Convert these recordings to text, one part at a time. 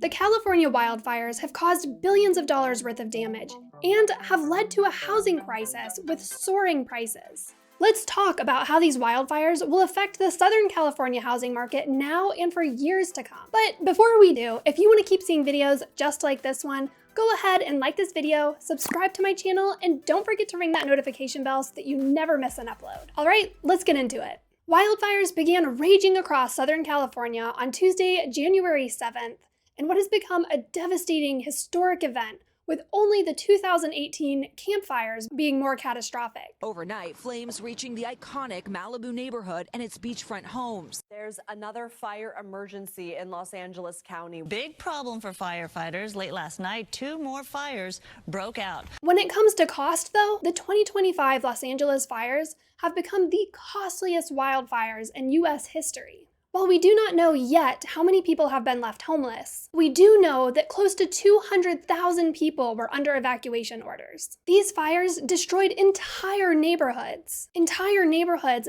The California wildfires have caused billions of dollars worth of damage and have led to a housing crisis with soaring prices. Let's talk about how these wildfires will affect the Southern California housing market now and for years to come. But before we do, if you want to keep seeing videos just like this one, go ahead and like this video, subscribe to my channel, and don't forget to ring that notification bell so that you never miss an upload. All right, let's get into it. Wildfires began raging across Southern California on Tuesday, January 7th, in what has become a devastating historic event, with only the 2018 Camp Fires being more catastrophic. Overnight, flames reaching the iconic Malibu neighborhood and its beachfront homes. There's another fire emergency in Los Angeles County. Big problem for firefighters. Late last night, 2 more fires broke out. When it comes to cost, though, the 2025 Los Angeles fires have become the costliest wildfires in U.S. history. While we do not know yet how many people have been left homeless, we do know that close to 200,000 people were under evacuation orders. These fires destroyed entire neighborhoods in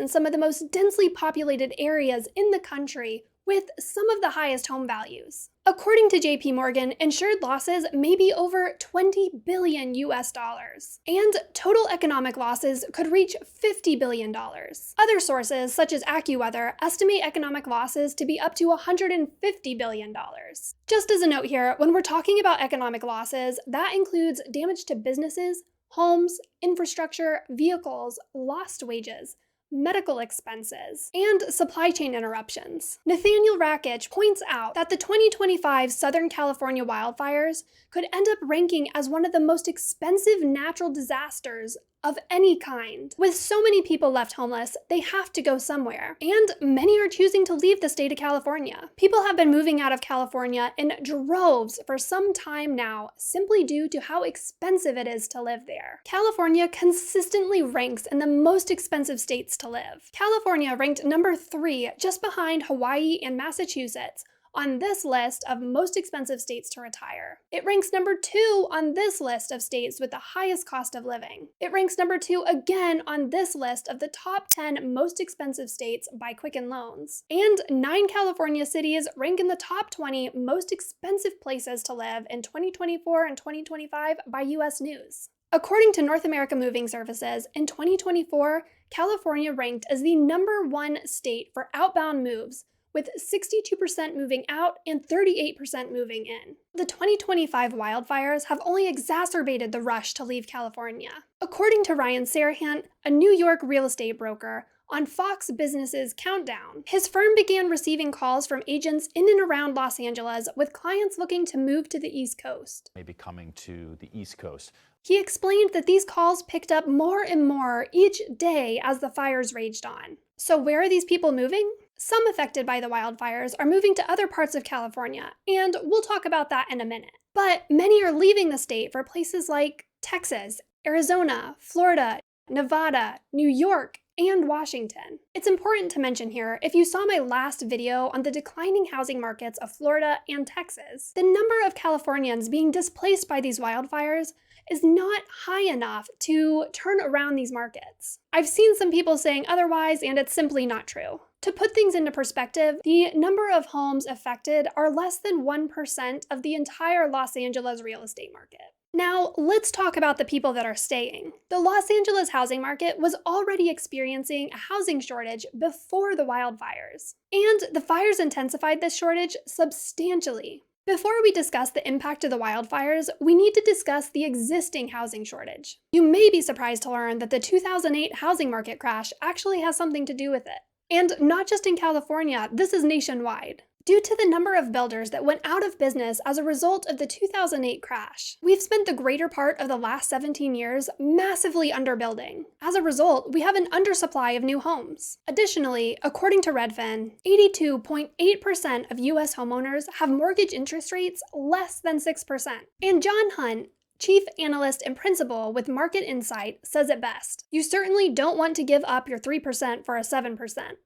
some of the most densely populated areas in the country, with some of the highest home values. According to JP Morgan, insured losses may be over $20 billion US, and total economic losses could reach $50 billion. Other sources, such as AccuWeather, estimate economic losses to be up to $150 billion. Just as a note here, when we're talking about economic losses, that includes damage to businesses, homes, infrastructure, vehicles, lost wages, medical expenses, and supply chain interruptions. Nathaniel Rakich points out that the 2025 Southern California wildfires could end up ranking as one of the most expensive natural disasters of any kind. With so many people left homeless, they have to go somewhere, and many are choosing to leave the state of California. People have been moving out of California in droves for some time now, simply due to how expensive it is to live there. California consistently ranks in the most expensive states to live. California ranked number 3, just behind Hawaii and Massachusetts, on this list of most expensive states to retire. It ranks number 2 on this list of states with the highest cost of living. It ranks number 2 again on this list of the top 10 most expensive states by Quicken Loans. And 9 California cities rank in the top 20 most expensive places to live in 2024 and 2025 by US News. According to North America Moving Services, in 2024, California ranked as the number 1 state for outbound moves, with 62% moving out and 38% moving in. The 2025 wildfires have only exacerbated the rush to leave California. According to Ryan Serhant, a New York real estate broker, on Fox Business's Countdown, his firm began receiving calls from agents in and around Los Angeles with clients looking to move to the East Coast. Maybe coming to the East Coast. He explained that these calls picked up more and more each day as the fires raged on. So where are these people moving? Some affected by the wildfires are moving to other parts of California, and we'll talk about that in a minute. But many are leaving the state for places like Texas, Arizona, Florida, Nevada, New York, and Washington. It's important to mention here, if you saw my last video on the declining housing markets of Florida and Texas, the number of Californians being displaced by these wildfires is not high enough to turn around these markets. I've seen some people saying otherwise, and it's simply not true. To put things into perspective, the number of homes affected are less than 1% of the entire Los Angeles real estate market. Now, let's talk about the people that are staying. The Los Angeles housing market was already experiencing a housing shortage before the wildfires, and the fires intensified this shortage substantially. Before we discuss the impact of the wildfires, we need to discuss the existing housing shortage. You may be surprised to learn that the 2008 housing market crash actually has something to do with it. And not just in California, this is nationwide. Due to the number of builders that went out of business as a result of the 2008 crash, we've spent the greater part of the last 17 years massively underbuilding. As a result, we have an undersupply of new homes. Additionally, according to Redfin, 82.8% of US homeowners have mortgage interest rates less than 6%. And John Hunt, Chief Analyst and Principal with Market Insight, says it best: "You certainly don't want to give up your 3% for a 7%.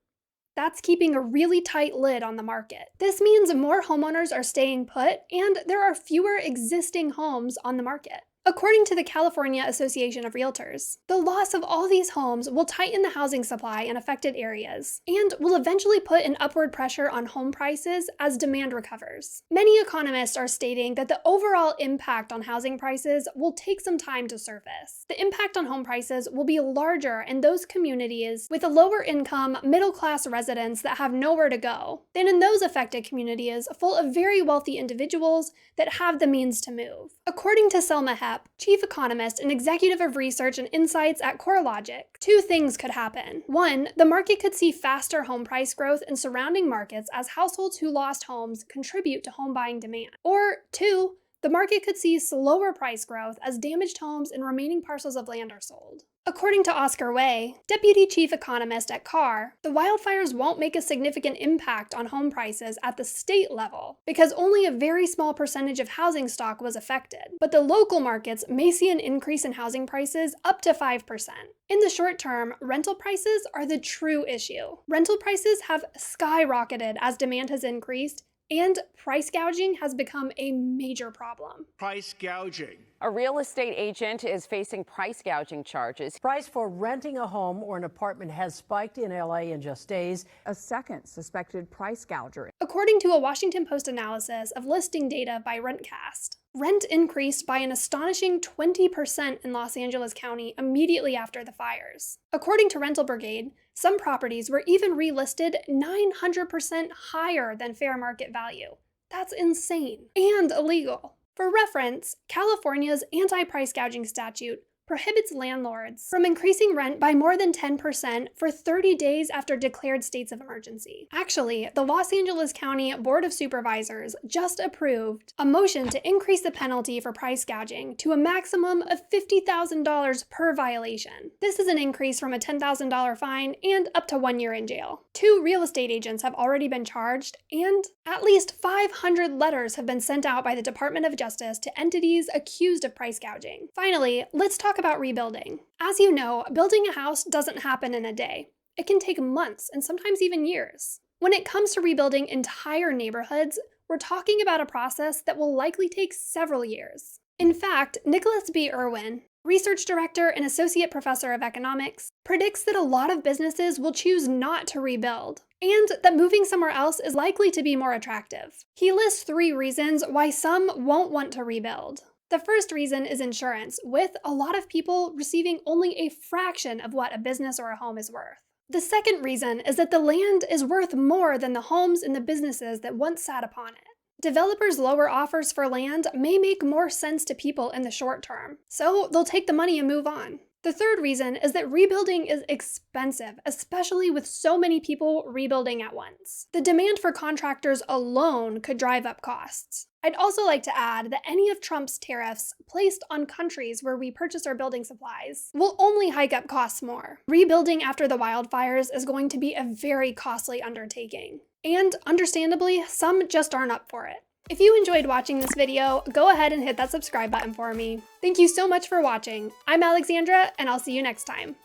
That's keeping a really tight lid on the market. This means more homeowners are staying put, and there are fewer existing homes on the market." According to the California Association of Realtors, the loss of all these homes will tighten the housing supply in affected areas and will eventually put an upward pressure on home prices as demand recovers. Many economists are stating that the overall impact on housing prices will take some time to surface. The impact on home prices will be larger in those communities with a lower income, middle-class residents that have nowhere to go than in those affected communities full of very wealthy individuals that have the means to move. According to Selma Hepp, chief economist and executive of research and insights at CoreLogic, two things could happen. One, the market could see faster home price growth in surrounding markets as households who lost homes contribute to home buying demand. Or two, the market could see slower price growth as damaged homes and remaining parcels of land are sold. According to Oscar Way, deputy chief economist at CAR, the wildfires won't make a significant impact on home prices at the state level because only a very small percentage of housing stock was affected, but the local markets may see an increase in housing prices up to 5%. In the short term, rental prices are the true issue. Rental prices have skyrocketed as demand has increased, and price gouging has become a major problem. Price gouging. A real estate agent is facing price gouging charges. Price for renting a home or an apartment has spiked in LA in just days. A second suspected price gouger. According to a Washington Post analysis of listing data by Rentcast, rent increased by an astonishing 20% in Los Angeles County immediately after the fires. According to Rental Brigade, some properties were even relisted 900% higher than fair market value. That's insane and illegal. For reference, California's anti-price gouging statute prohibits landlords from increasing rent by more than 10% for 30 days after declared states of emergency. Actually, the Los Angeles County Board of Supervisors just approved a motion to increase the penalty for price gouging to a maximum of $50,000 per violation. This is an increase from a $10,000 fine and up to 1 year in jail. 2 real estate agents have already been charged, and at least 500 letters have been sent out by the Department of Justice to entities accused of price gouging. Finally, let's talk about rebuilding. As you know, building a house doesn't happen in a day. It can take months and sometimes even years. When it comes to rebuilding entire neighborhoods, we're talking about a process that will likely take several years. In fact, Nicholas B. Irwin, research director and associate professor of economics, predicts that a lot of businesses will choose not to rebuild, and that moving somewhere else is likely to be more attractive. He lists 3 reasons why some won't want to rebuild. The first reason is insurance, with a lot of people receiving only a fraction of what a business or a home is worth. The second reason is that the land is worth more than the homes and the businesses that once sat upon it. Developers' lower offers for land may make more sense to people in the short term, so they'll take the money and move on. The third reason is that rebuilding is expensive, especially with so many people rebuilding at once. The demand for contractors alone could drive up costs. I'd also like to add that any of Trump's tariffs placed on countries where we purchase our building supplies will only hike up costs more. Rebuilding after the wildfires is going to be a very costly undertaking. And understandably, some just aren't up for it. If you enjoyed watching this video, go ahead and hit that subscribe button for me. Thank you so much for watching. I'm Alexandra, and I'll see you next time.